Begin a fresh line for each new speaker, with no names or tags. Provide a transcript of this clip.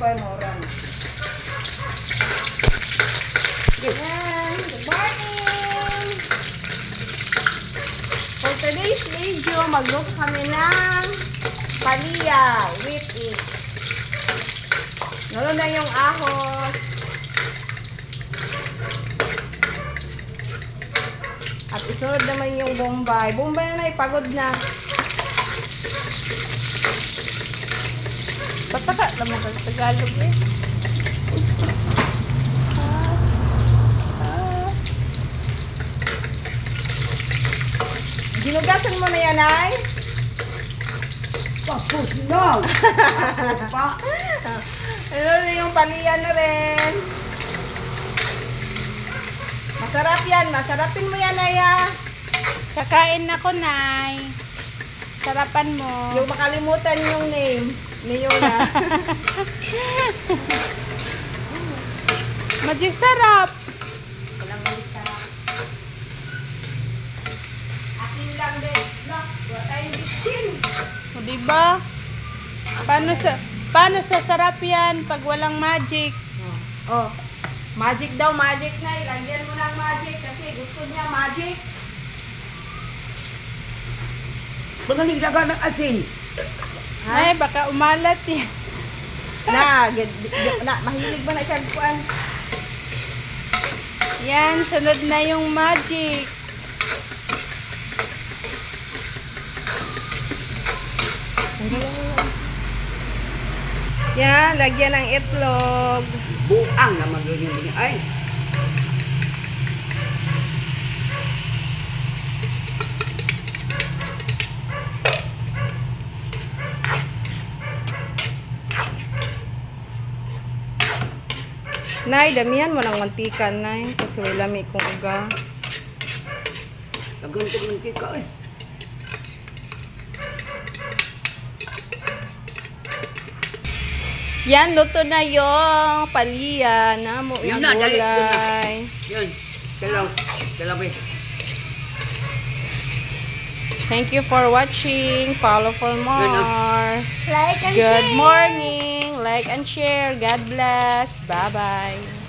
bombay mo ran. Yan, good morning! For today's video, magluto kami ng palya with it. Naroon na yung ahos. At isunod naman yung bombay. Bombay na ipagod na.
Pataka naman ka sa Tagalog eh.
Ginugasan mo na yan, ay?
Tapos na!
Ano na yung palian na rin. Masarap yan. Masarapin mo yan, Aya.
Kakain ako, Nay. Sarapan mo.
Yung makalimutan yung name ni Yola.
Magic sarap.
Walang malita. Akin lang din. Look, what I bitchin.
O, diba? Paano sasarap yan pag walang magic?
Oh. Magic daw, magic na. Ilagyan mo ng magic kasi gusto niya magic.
Magaling daga ng asin.
Ay, baka umalat eh.
Mahilig ba na siya kuan?
Yan, sunod na yung magic.
Yan, lagyan ng itlog.
Buang naman yun yung ay.
Nay, damihan mo ng mantika, Nay. Kasi wala may kong uga.
Naguntok ng kika eh.
Yan, luto na yung palya na mo yung
Yun na, dali, yun na.
gulay.
Yun. Kalabi.
Thank you for watching. Follow for more.
Like and
Good morning. Like and share. God bless. Bye-bye.